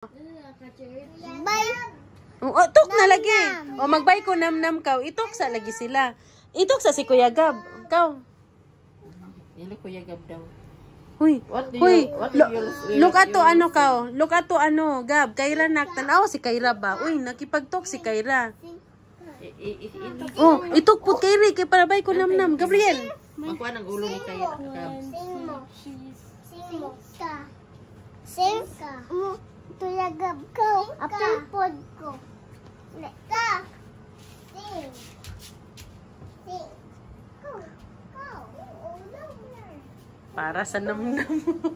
Bye. Oh, tok na lagi. O magbay ko nam ka. Itok sa lagi sila. Itok sa si Kuya Gab. Kaw. Yan Kuya Gab daw. Huy. Huy. Look at to ano kaw. Look at to ano, Gab. Kaira naktan-aw si Kaira ba? Uy, nakipagtok si Kaira. Oh, itok put Kaira kay para bay ko nam. Gabriel. Magkuha ng ulo ni Kaira. Sing mo. Sing ka. Kuya Gab ko. Apil pod ko. Ka. Sing. Para sa nam. Suot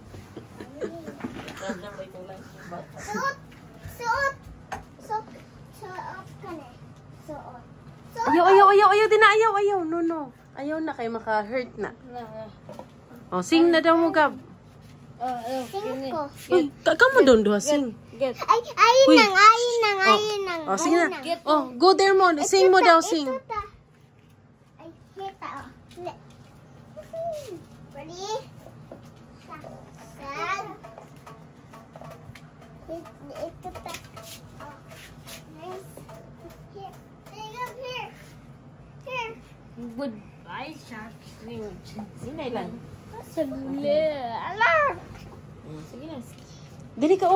ka na. Suot. Ayaw din na ayaw. No. Ayaw na kay maka-hurt na. Oh, sing na daw mo, Gab. Sing ko. Uy, kamo doon duha sing. Ayun nang. Oh, sige na. Oh, go there mo. Sing mo daw, sing. Ay, kita. Ready? Sad. Ito pa. Nice. Here. Goodbye, shark. Sinay lang. Sige na. Dili ka.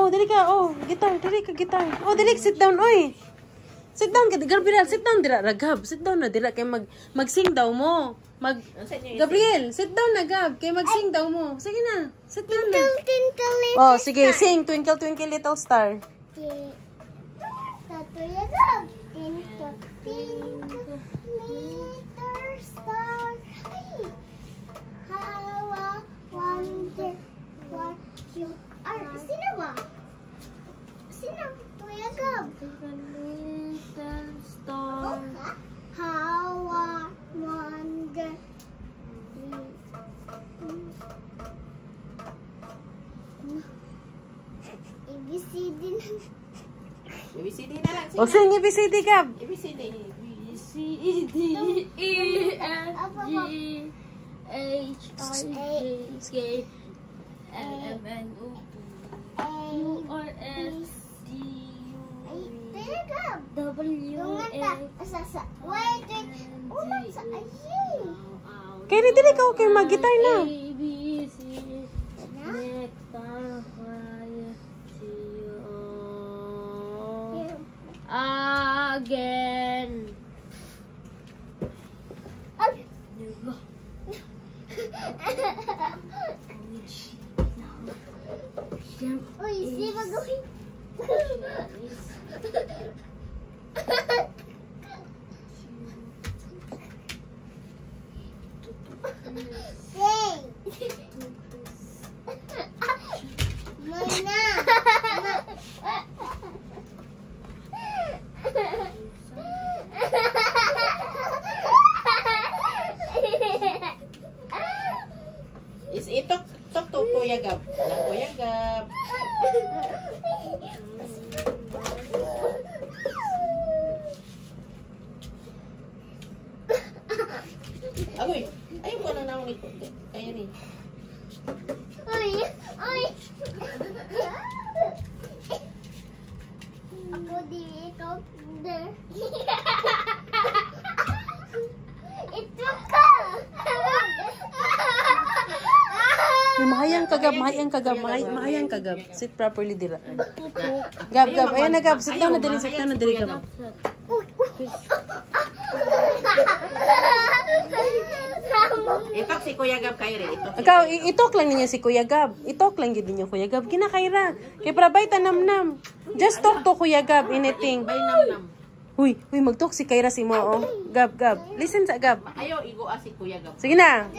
Gitar. Oh, dili, sit down, oy. Sit down, Gabriel, sit down dira, Gab. Sit down na dira kay mag-sing daw mo. Gabriel, sit down na, Gab, kay mag-sing daw mo. Sige na, sit down na. Oh, sige, sing Twinkle Twinkle Little Star. Kuya Gab. Twinkle, twinkle, little star. How I wonder what you are. Sino ba? Kuya Gab. Little star. How I wonder. ABCD na. ABCD na lang. O, sing ABCD, Gab. ABCD. C, D, E, F, G, H, I, J, K, L, M, N, O, P, Q, R, S, T, Kuya Gab. W, X, Wait. Ulan sa ayay. Kaya dili ka, okay, mag-gitar na. A, B, C, next, C, O, again. Uy, si magawin. Sing. Muna. Is itok to Kuya Gab. Kuya Gab. Agoy, ayaw ko na naman ito. Kaya rin. Uy. Ako di ikaw. Ito ka. Mahayang ka, Gab. Sit properly dira. Gab. Ayan na, Gab. Sit down na diri, Gab. Itok si Kuya Gab kayo rin. Ikaw, itok lang ninyo si Kuya Gab. Itok lang gid ninyo Kuya Gab. Kinakaira. Kay para bay tanam. Just talk to Kuya Gab, anything. Bay nam. Huy, magtok si Kaira si mo, oh. Gab. Listen sa Gab. Ayaw igoa si Kuya Gab. Sige na.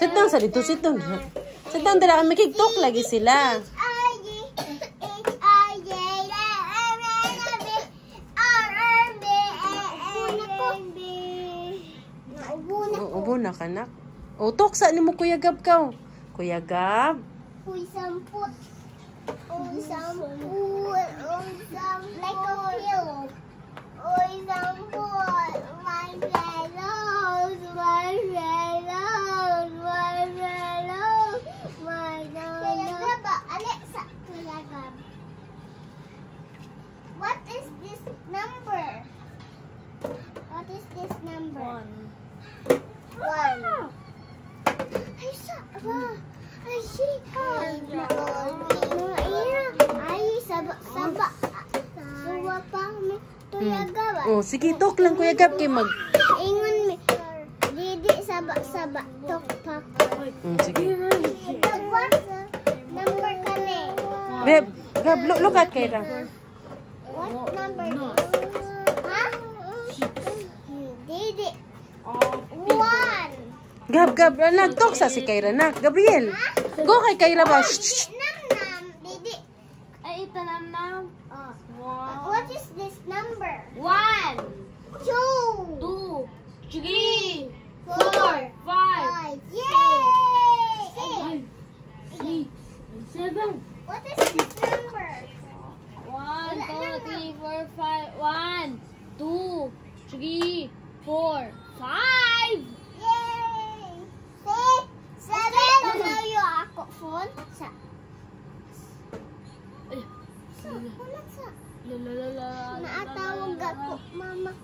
Sit down sa dito, sit down. Sit down dira, makiktok lagi sila. Ubo na kanak. O, toksa ni mo Kuya Gab ka. Kuya Gab. Uy, samput. Uy, samput. Like a pillow. Uy, samput. My fellows. Ay, see. Ay, saba. Suwa pa mi. Tuyaga ba? Oh, sige, talk lang Kuya Gab kay mag. Ingon mi. Didi saba. Tok pa. Sige. Number kani. Gab, look at kay ra. What number? Ha? Didi. 1. Gab, nag-talk sa si Kyra na. Gabriel, go kay Kyra ba? Shh. Nam. Didi. Ay, ito nam. What is this number? 1, 2. 2, 3, 4. 5, Yay! 6, 7. What is this number? 1, 2, 3, 4, 5. 1, 2, 3, 4, 5. Yay! 6, 7. Tanayo ako phone. Wala sa. La la la la. Naatawag ako, mama.